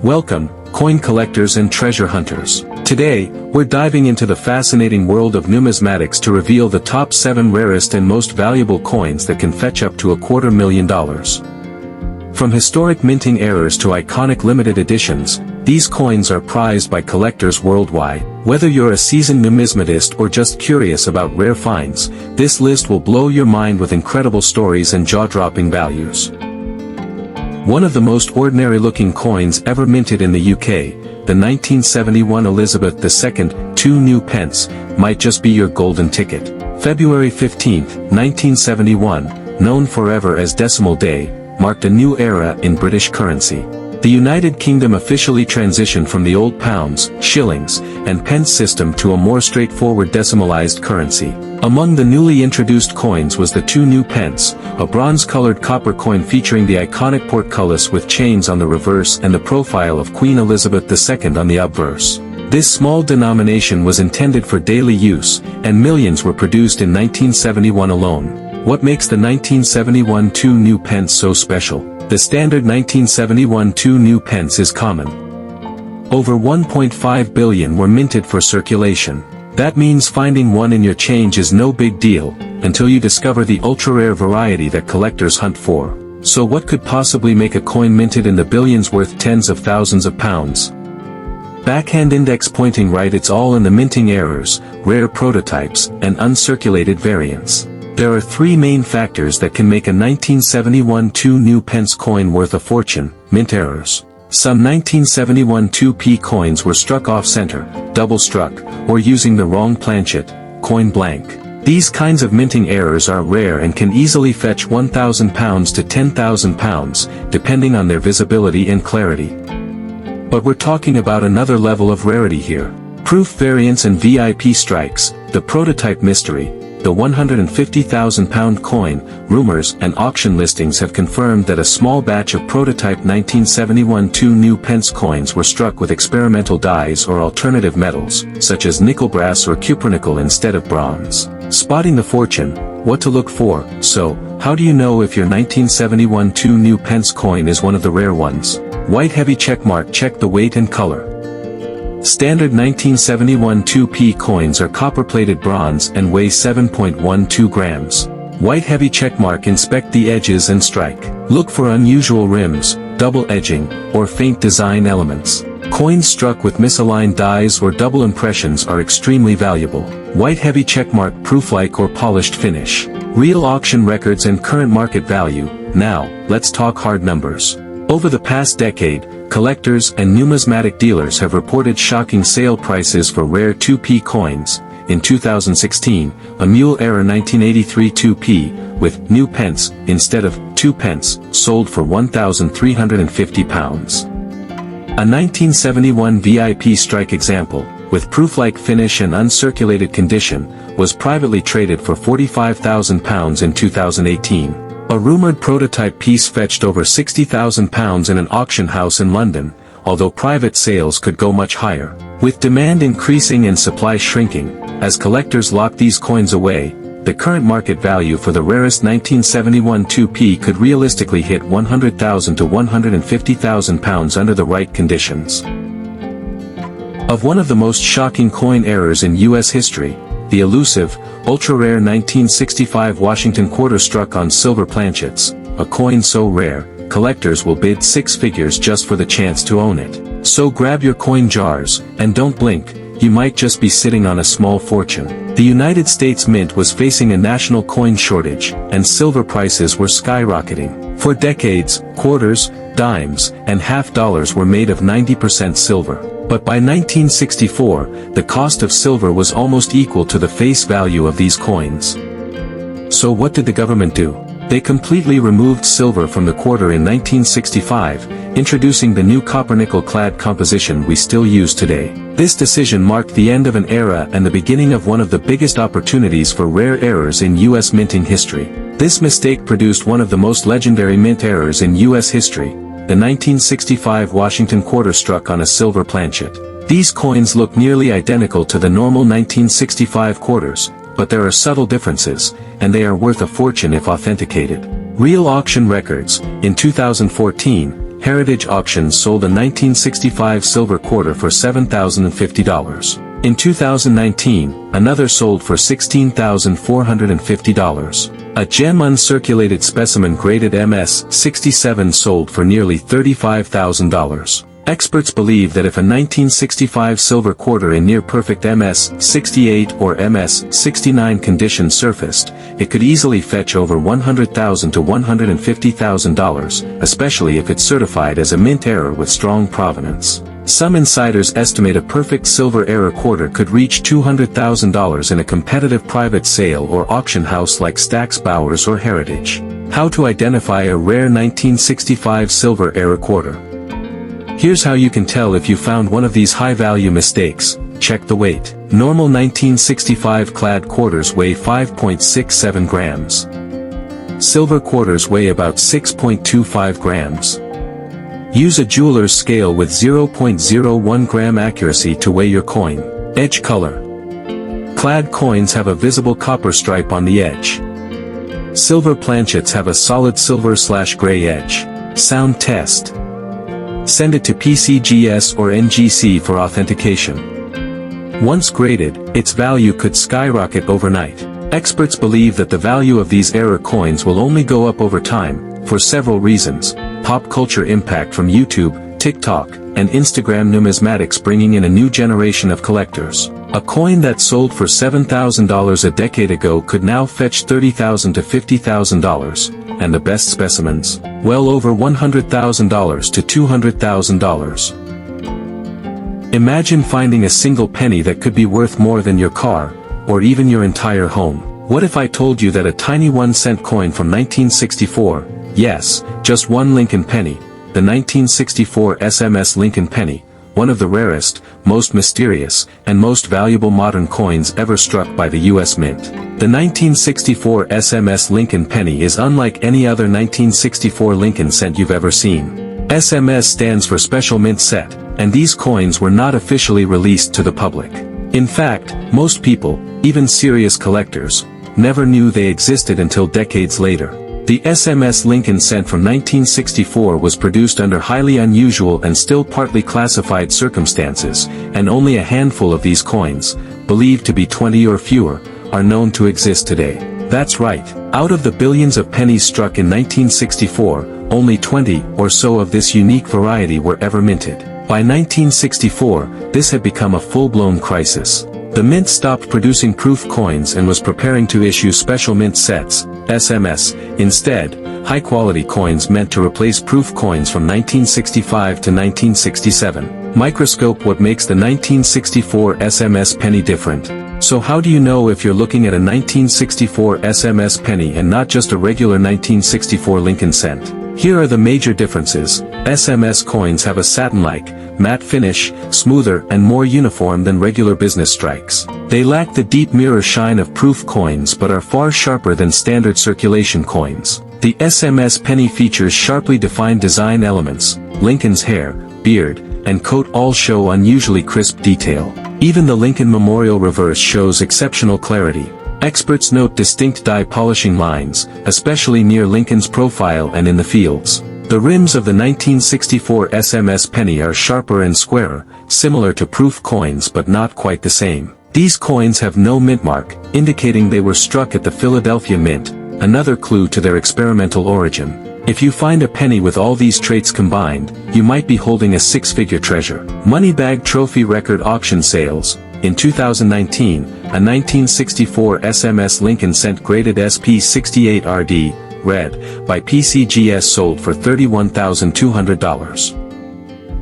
Welcome, coin collectors and treasure hunters. Today, we're diving into the fascinating world of numismatics to reveal the top 7 rarest and most valuable coins that can fetch up to $250,000. From historic minting errors to iconic limited editions, these coins are prized by collectors worldwide. Whether you're a seasoned numismatist or just curious about rare finds, this list will blow your mind with incredible stories and jaw-dropping values. One of the most ordinary-looking coins ever minted in the UK, the 1971 Elizabeth II 2 Newpence, might just be your golden ticket. February 15, 1971, known forever as Decimal Day, marked a new era in British currency. The United Kingdom officially transitioned from the old pounds, shillings, and pence system to a more straightforward decimalized currency. Among the newly introduced coins was the 2 Newpence, a bronze-colored copper coin featuring the iconic portcullis with chains on the reverse and the profile of Queen Elizabeth II on the obverse. This small denomination was intended for daily use, and millions were produced in 1971 alone. What makes the 1971 2 Newpence so special? The standard 1971 2 Newpence is common. Over 1.5 billion were minted for circulation. That means finding one in your change is no big deal, until you discover the ultra-rare variety that collectors hunt for. So what could possibly make a coin minted in the billions worth tens of thousands of pounds? Backhand index pointing right, it's all in the minting errors, rare prototypes, and uncirculated variants. There are 3 main factors that can make a 1971 2 Newpence coin worth a fortune: mint errors. Some 1971 2p coins were struck off-center, double-struck, or using the wrong planchet, coin blank. These kinds of minting errors are rare and can easily fetch £1,000 to £10,000, depending on their visibility and clarity. But we're talking about another level of rarity here. Proof variants and VIP strikes, the prototype mystery. The £150,000 coin, rumors and auction listings have confirmed that a small batch of prototype 1971 2 Newpence coins were struck with experimental dyes or alternative metals, such as nickel brass or cupronickel instead of bronze. Spotting the fortune, what to look for. So, how do you know if your 1971 2 Newpence coin is one of the rare ones? White heavy checkmark, check the weight and color. Standard 1971 2p coins are copper-plated bronze and weigh 7.12 grams. White heavy checkmark, inspect the edges and strike. Look for unusual rims, double edging, or faint design elements. Coins struck with misaligned dies or double impressions are extremely valuable. White heavy checkmark, proof-like or polished finish. Real auction records and current market value. Now, let's talk hard numbers. Over the past decade, collectors and numismatic dealers have reported shocking sale prices for rare 2p coins. In 2016, a mule era 1983 2p, with Newpence instead of 2 pence, sold for £1,350. A 1971 VIP strike example, with proof-like finish and uncirculated condition, was privately traded for £45,000 in 2018. A rumored prototype piece fetched over £60,000 in an auction house in London, although private sales could go much higher. With demand increasing and supply shrinking, as collectors lock these coins away, the current market value for the rarest 1971 2p could realistically hit £100,000 to £150,000 under the right conditions. Of one of the most shocking coin errors in U.S. history, the elusive, ultra-rare 1965 Washington quarter struck on silver planchets, a coin so rare, collectors will bid 6 figures just for the chance to own it. So grab your coin jars, and don't blink, you might just be sitting on a small fortune. The United States Mint was facing a national coin shortage, and silver prices were skyrocketing. For decades, quarters, dimes, and half dollars were made of 90% silver. But by 1964, the cost of silver was almost equal to the face value of these coins. So what did the government do? They completely removed silver from the quarter in 1965, introducing the new copper-nickel-clad composition we still use today. This decision marked the end of an era and the beginning of one of the biggest opportunities for rare errors in U.S. minting history. This mistake produced one of the most legendary mint errors in U.S. history, the 1965 Washington quarter struck on a silver planchet. These coins look nearly identical to the normal 1965 quarters, but there are subtle differences, and they are worth a fortune if authenticated. Real auction records. In 2014, Heritage Auctions sold a 1965 silver quarter for $7,050. In 2019, another sold for $16,450. A gem uncirculated specimen graded MS-67 sold for nearly $35,000. Experts believe that if a 1965 silver quarter in near-perfect MS-68 or MS-69 condition surfaced, it could easily fetch over $100,000 to $150,000, especially if it's certified as a mint error with strong provenance. Some insiders estimate a perfect silver error quarter could reach $200,000 in a competitive private sale or auction house like Stack's Bowers or Heritage. How to identify a rare 1965 silver error quarter. Here's how you can tell if you found one of these high-value mistakes. Check the weight. Normal 1965 clad quarters weigh 5.67 grams. Silver quarters weigh about 6.25 grams. Use a jeweler's scale with 0.01 gram accuracy to weigh your coin. Edge color. Clad coins have a visible copper stripe on the edge. Silver planchets have a solid silver/gray edge. Sound test. Send it to PCGS or NGC for authentication. Once graded, its value could skyrocket overnight. Experts believe that the value of these error coins will only go up over time, for several reasons. Pop culture impact from YouTube, TikTok, and Instagram numismatics bringing in a new generation of collectors. A coin that sold for $7,000 a decade ago could now fetch $30,000 to $50,000, and the best specimens, well over $100,000 to $200,000. Imagine finding a single penny that could be worth more than your car, or even your entire home. What if I told you that a tiny 1-cent coin from 1964, yes, just one Lincoln penny, the 1964 SMS Lincoln penny, one of the rarest, most mysterious, and most valuable modern coins ever struck by the U.S. Mint. The 1964 SMS Lincoln penny is unlike any other 1964 Lincoln cent you've ever seen. SMS stands for Special Mint Set, and these coins were not officially released to the public. In fact, most people, even serious collectors, never knew they existed until decades later. The SMS Lincoln cent from 1964 was produced under highly unusual and still partly classified circumstances, and only a handful of these coins, believed to be 20 or fewer, are known to exist today. That's right, out of the billions of pennies struck in 1964, only 20 or so of this unique variety were ever minted. By 1964, this had become a full-blown crisis. The mint stopped producing proof coins and was preparing to issue special mint sets, SMS, instead, high-quality coins meant to replace proof coins from 1965 to 1967. Microscope what makes the 1964 SMS penny different. So how do you know if you're looking at a 1964 SMS penny and not just a regular 1964 Lincoln cent? Here are the major differences. SMS coins have a satin-like, matte finish, smoother and more uniform than regular business strikes. They lack the deep mirror shine of proof coins but are far sharper than standard circulation coins. The SMS penny features sharply defined design elements. Lincoln's hair, beard, and coat all show unusually crisp detail. Even the Lincoln Memorial reverse shows exceptional clarity. Experts note distinct die polishing lines, especially near Lincoln's profile and in the fields. The rims of the 1964 SMS penny are sharper and squarer, similar to proof coins but not quite the same. These coins have no mint mark, indicating they were struck at the Philadelphia Mint, another clue to their experimental origin. If you find a penny with all these traits combined, you might be holding a six-figure treasure. Moneybag Trophy Record Auction Sales. In 2019, a 1964 SMS Lincoln cent graded SP68RD, red, by PCGS sold for $31,200.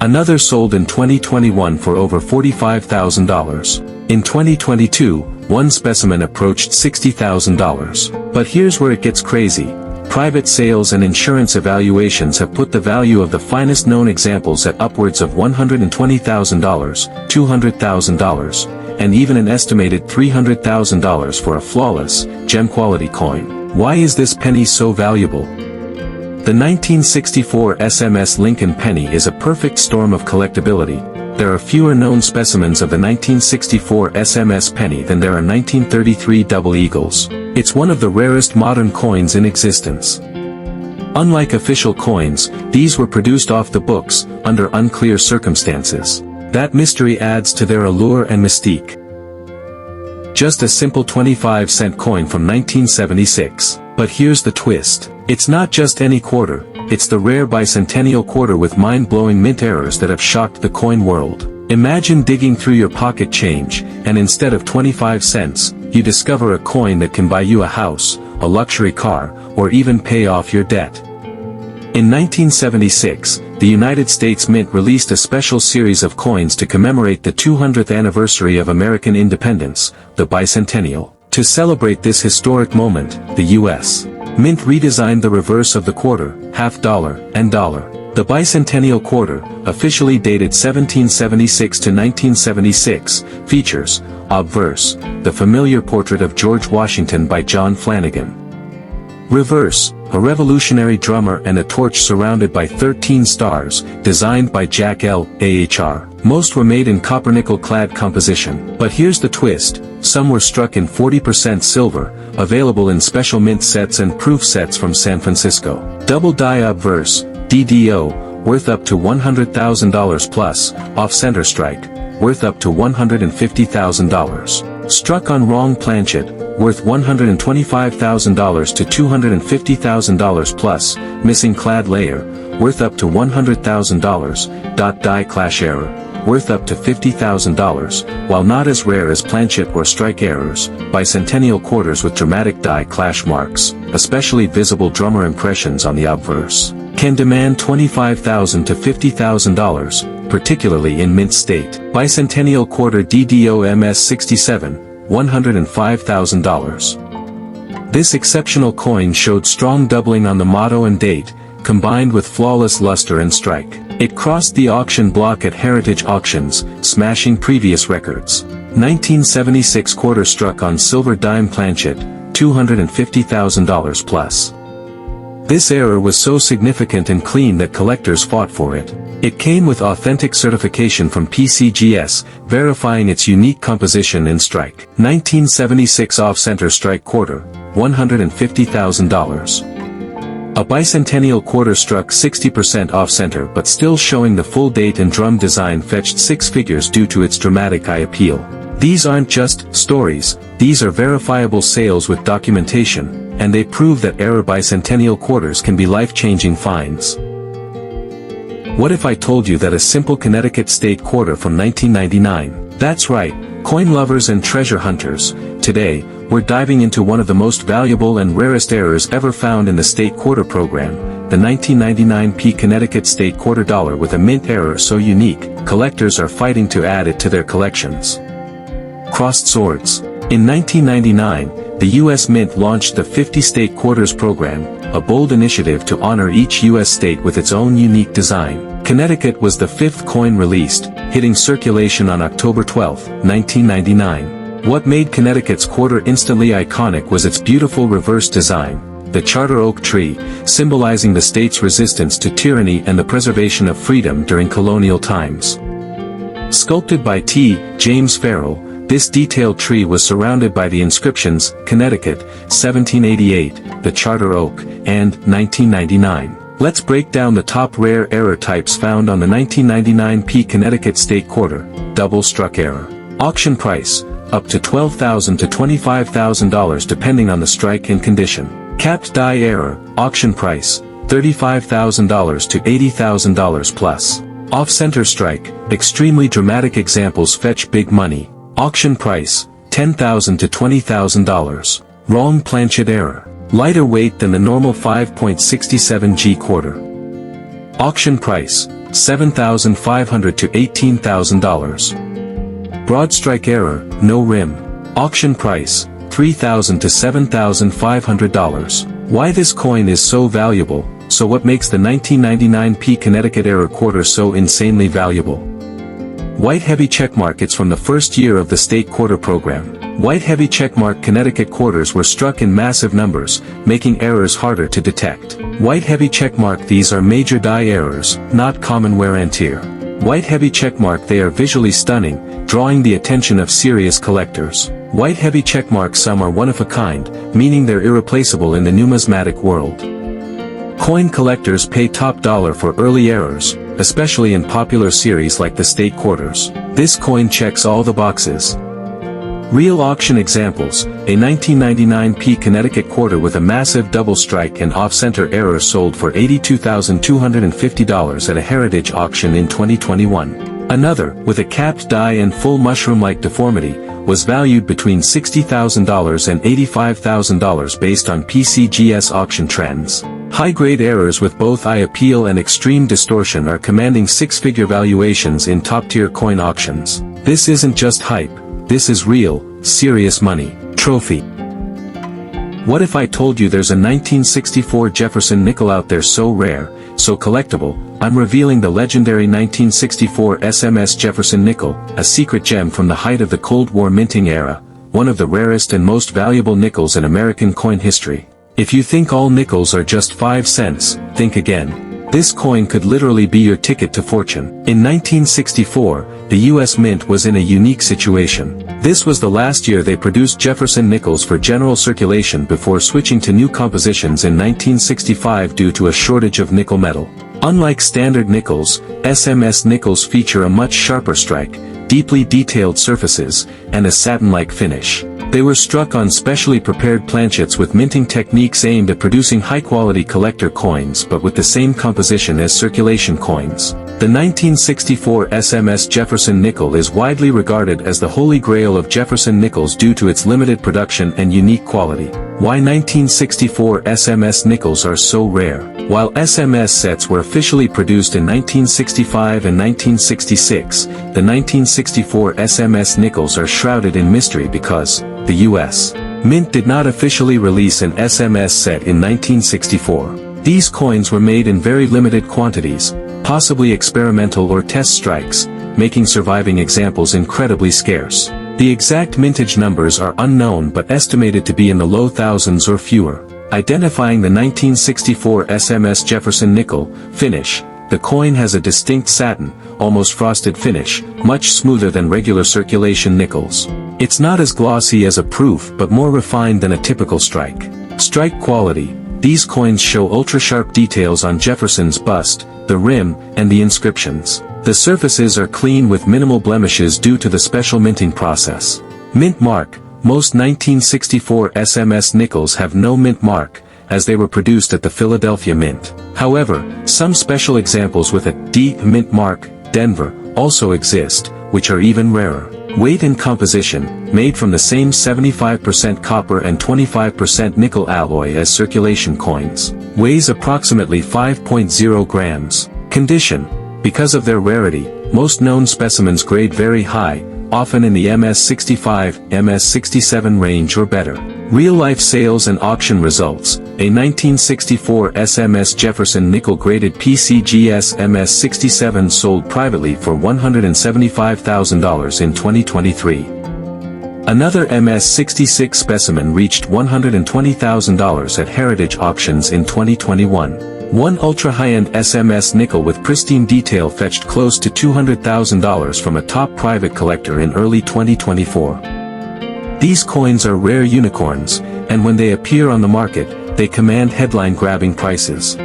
Another sold in 2021 for over $45,000. In 2022, one specimen approached $60,000. But here's where it gets crazy. Private sales and insurance evaluations have put the value of the finest known examples at upwards of $120,000, $200,000, and even an estimated $300,000 for a flawless, gem-quality coin. Why is this penny so valuable? The 1964 SMS Lincoln penny is a perfect storm of collectability. There are fewer known specimens of the 1964 SMS penny than there are 1933 double eagles. It's one of the rarest modern coins in existence. Unlike official coins, these were produced off the books, under unclear circumstances. That mystery adds to their allure and mystique. Just a simple 25-cent coin from 1976. But here's the twist. It's not just any quarter, it's the rare Bicentennial Quarter with mind-blowing mint errors that have shocked the coin world. Imagine digging through your pocket change, and instead of 25 cents, you discover a coin that can buy you a house, a luxury car, or even pay off your debt. In 1976, the United States Mint released a special series of coins to commemorate the 200th anniversary of American independence, the Bicentennial. To celebrate this historic moment, the U.S. Mint redesigned the reverse of the quarter, half dollar, and dollar. The Bicentennial Quarter, officially dated 1776 to 1976, features, obverse, the familiar portrait of George Washington by John Flanagan. Reverse, a revolutionary drummer and a torch surrounded by 13 stars, designed by Jack L. Ahr. Most were made in copper-nickel-clad composition. But here's the twist, some were struck in 40% silver, available in special mint sets and proof sets from San Francisco. Double die obverse, DDO, worth up to $100,000 plus, off-center strike, worth up to $150,000. Struck on wrong planchet, worth $125,000 to $250,000 plus, missing clad layer, worth up to $100,000, die clash error, worth up to $50,000, while not as rare as planchet or strike errors, Bicentennial quarters with dramatic die clash marks, especially visible drummer impressions on the obverse, can demand $25,000 to $50,000, particularly in mint state. Bicentennial Quarter DDO MS67, $105,000. This exceptional coin showed strong doubling on the motto and date, combined with flawless luster and strike. It crossed the auction block at Heritage Auctions, smashing previous records. 1976 quarter struck on silver dime planchet, $250,000 plus. This error was so significant and clean that collectors fought for it. It came with authentic certification from PCGS, verifying its unique composition and strike. 1976 off-center strike quarter, $150,000. A Bicentennial Quarter struck 60% off-center but still showing the full date and drum design fetched six figures due to its dramatic eye appeal. These aren't just stories, these are verifiable sales with documentation, and they prove that rare Bicentennial Quarters can be life-changing finds. What if I told you that a simple Connecticut state quarter from 1999? That's right, coin lovers and treasure hunters. Today, we're diving into one of the most valuable and rarest errors ever found in the state quarter program, the 1999 Connecticut state quarter dollar with a mint error so unique, collectors are fighting to add it to their collections. Crossed swords. In 1999, the U.S. Mint launched the 50 State Quarters program, a bold initiative to honor each U.S. state with its own unique design. Connecticut was the fifth coin released, hitting circulation on October 12, 1999. What made Connecticut's quarter instantly iconic was its beautiful reverse design, the charter oak tree, symbolizing the state's resistance to tyranny and the preservation of freedom during colonial times. Sculpted by T. James Farrell, this detailed tree was surrounded by the inscriptions, Connecticut, 1788, the Charter Oak, and 1999. Let's break down the top rare error types found on the 1999 Connecticut State Quarter. Double struck error. Auction price, up to $12,000 to $25,000 depending on the strike and condition. Capped die error, auction price, $35,000 to $80,000 plus. Off-center strike, extremely dramatic examples fetch big money. Auction price, $10,000 to $20,000. Wrong planchet error. Lighter weight than the normal 5.67 G quarter. Auction price, $7,500 to $18,000. Broad strike error, no rim. Auction price, $3,000 to $7,500. Why this coin is so valuable? So what makes the 1999 Connecticut error quarter so insanely valuable? White heavy checkmark. It's from the first year of the state quarter program. White heavy checkmark Connecticut quarters were struck in massive numbers, making errors harder to detect. White heavy checkmark. These are major die errors, not common wear and tear. White heavy checkmark. They are visually stunning, drawing the attention of serious collectors. White heavy checkmark. Some are one of a kind, meaning they're irreplaceable in the numismatic world. Coin collectors pay top dollar for early errors, especially in popular series like the State Quarters. This coin checks all the boxes. Real auction examples: a 1999p Connecticut quarter with a massive double strike and off-center error sold for $82,250 at a heritage auction in 2021. Another, with a capped die and full mushroom-like deformity, was valued between $60,000 and $85,000 based on PCGS auction trends. High-grade errors with both eye appeal and extreme distortion are commanding six-figure valuations in top-tier coin auctions. This isn't just hype. This is real, serious money. Trophy. What if I told you there's a 1964 Jefferson Nickel out there so rare, so collectible? I'm revealing the legendary 1964 SMS Jefferson Nickel, a secret gem from the height of the Cold War minting era, one of the rarest and most valuable nickels in American coin history. If you think all nickels are just 5 cents, think again. This coin could literally be your ticket to fortune. In 1964, the U.S. Mint was in a unique situation. This was the last year they produced Jefferson nickels for general circulation before switching to new compositions in 1965 due to a shortage of nickel metal. Unlike standard nickels, SMS nickels feature a much sharper strike, deeply detailed surfaces, and a satin-like finish. They were struck on specially prepared planchets with minting techniques aimed at producing high-quality collector coins but with the same composition as circulation coins. The 1964 SMS Jefferson Nickel is widely regarded as the holy grail of Jefferson nickels due to its limited production and unique quality. Why 1964 SMS nickels are so rare? While SMS sets were officially produced in 1965 and 1966, the 1964 SMS nickels are shrouded in mystery because the U.S. Mint did not officially release an SMS set in 1964. These coins were made in very limited quantities, possibly experimental or test strikes, making surviving examples incredibly scarce. The exact mintage numbers are unknown but estimated to be in the low thousands or fewer. Identifying the 1964 SMS Jefferson Nickel finish, the coin has a distinct satin, almost frosted finish, much smoother than regular circulation nickels. It's not as glossy as a proof but more refined than a typical strike. Strike quality. These coins show ultra-sharp details on Jefferson's bust, the rim, and the inscriptions. The surfaces are clean with minimal blemishes due to the special minting process. Mint mark. Most 1964 SMS nickels have no mint mark, as they were produced at the Philadelphia Mint. However, some special examples with a D mint mark, Denver, also exist, which are even rarer. Weight and composition, made from the same 75% copper and 25% nickel alloy as circulation coins. Weighs approximately 5.0 grams. Condition. Because of their rarity, most known specimens grade very high, often in the MS65, MS67 range or better. Real-life sales and auction results. A 1964 SMS Jefferson Nickel graded PCGS MS67 sold privately for $175,000 in 2023. Another MS66 specimen reached $120,000 at heritage auctions in 2021. One ultra-high-end SMS nickel with pristine detail fetched close to $200,000 from a top private collector in early 2024. These coins are rare unicorns, and when they appear on the market, they command headline-grabbing prices.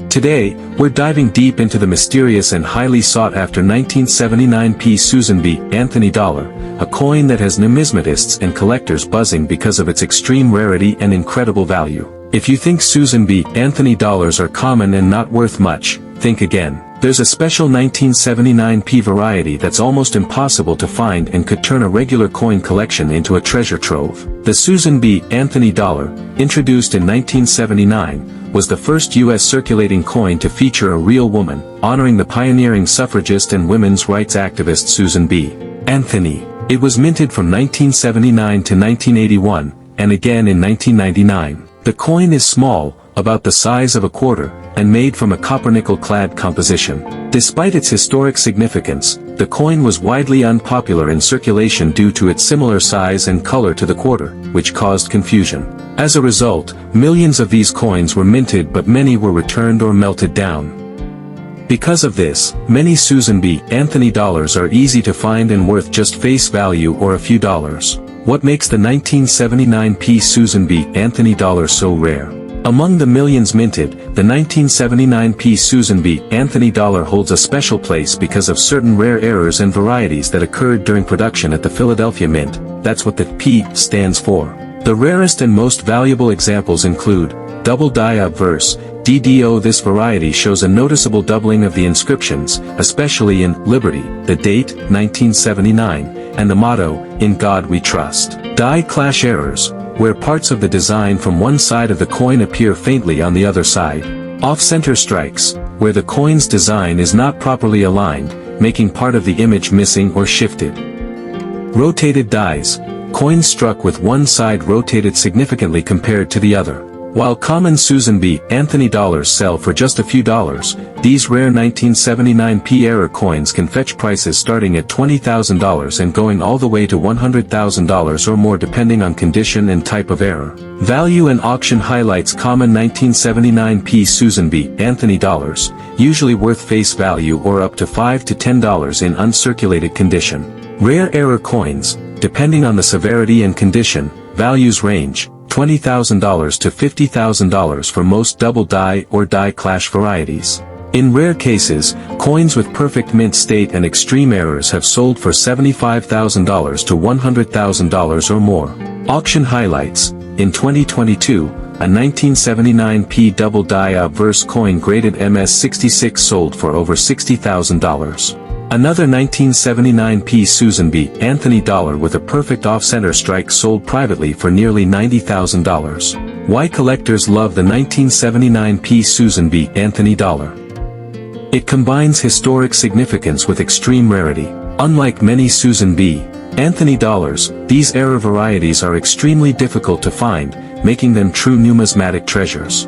Today, we're diving deep into the mysterious and highly sought-after 1979p Susan B. Anthony dollar, a coin that has numismatists and collectors buzzing because of its extreme rarity and incredible value. If you think Susan B. Anthony dollars are common and not worth much, think again. There's a special 1979p variety that's almost impossible to find and could turn a regular coin collection into a treasure trove. The Susan B. Anthony dollar, introduced in 1979, was the first U.S. circulating coin to feature a real woman, honoring the pioneering suffragist and women's rights activist Susan B. Anthony. It was minted from 1979 to 1981, and again in 1999. The coin is small, about the size of a quarter, and made from a copper-nickel-clad composition. Despite its historic significance, the coin was widely unpopular in circulation due to its similar size and color to the quarter, which caused confusion. As a result, millions of these coins were minted but many were returned or melted down. Because of this, many Susan B. Anthony dollars are easy to find and worth just face value or a few dollars. What makes the 1979p Susan B. Anthony dollar so rare? Among the millions minted, the 1979 P. Susan B. Anthony dollar holds a special place because of certain rare errors and varieties that occurred during production at the Philadelphia Mint. That's what the P stands for. The rarest and most valuable examples include double die obverse, DDO. This variety shows a noticeable doubling of the inscriptions, especially in Liberty, the date, 1979, and the motto, In God We Trust. Die clash errors, where parts of the design from one side of the coin appear faintly on the other side. Off-center strikes, where the coin's design is not properly aligned, making part of the image missing or shifted. Rotated dies, coins struck with one side rotated significantly compared to the other. While common Susan B. Anthony dollars sell for just a few dollars, these rare 1979 P error coins can fetch prices starting at $20,000 and going all the way to $100,000 or more depending on condition and type of error. Value and auction highlights. Common 1979 P Susan B. Anthony dollars, usually worth face value or up to $5 to $10 in uncirculated condition. Rare error coins, depending on the severity and condition, values range $20,000 to $50,000 for most double die or die clash varieties. In rare cases, coins with perfect mint state and extreme errors have sold for $75,000 to $100,000 or more. Auction highlights. In 2022, a 1979 P double die obverse coin graded MS66 sold for over $60,000. Another 1979 P Susan B. Anthony dollar with a perfect off-center strike sold privately for nearly $90,000. Why collectors love the 1979 P Susan B. Anthony dollar? It combines historic significance with extreme rarity. Unlike many Susan B. Anthony dollars, these error varieties are extremely difficult to find, making them true numismatic treasures.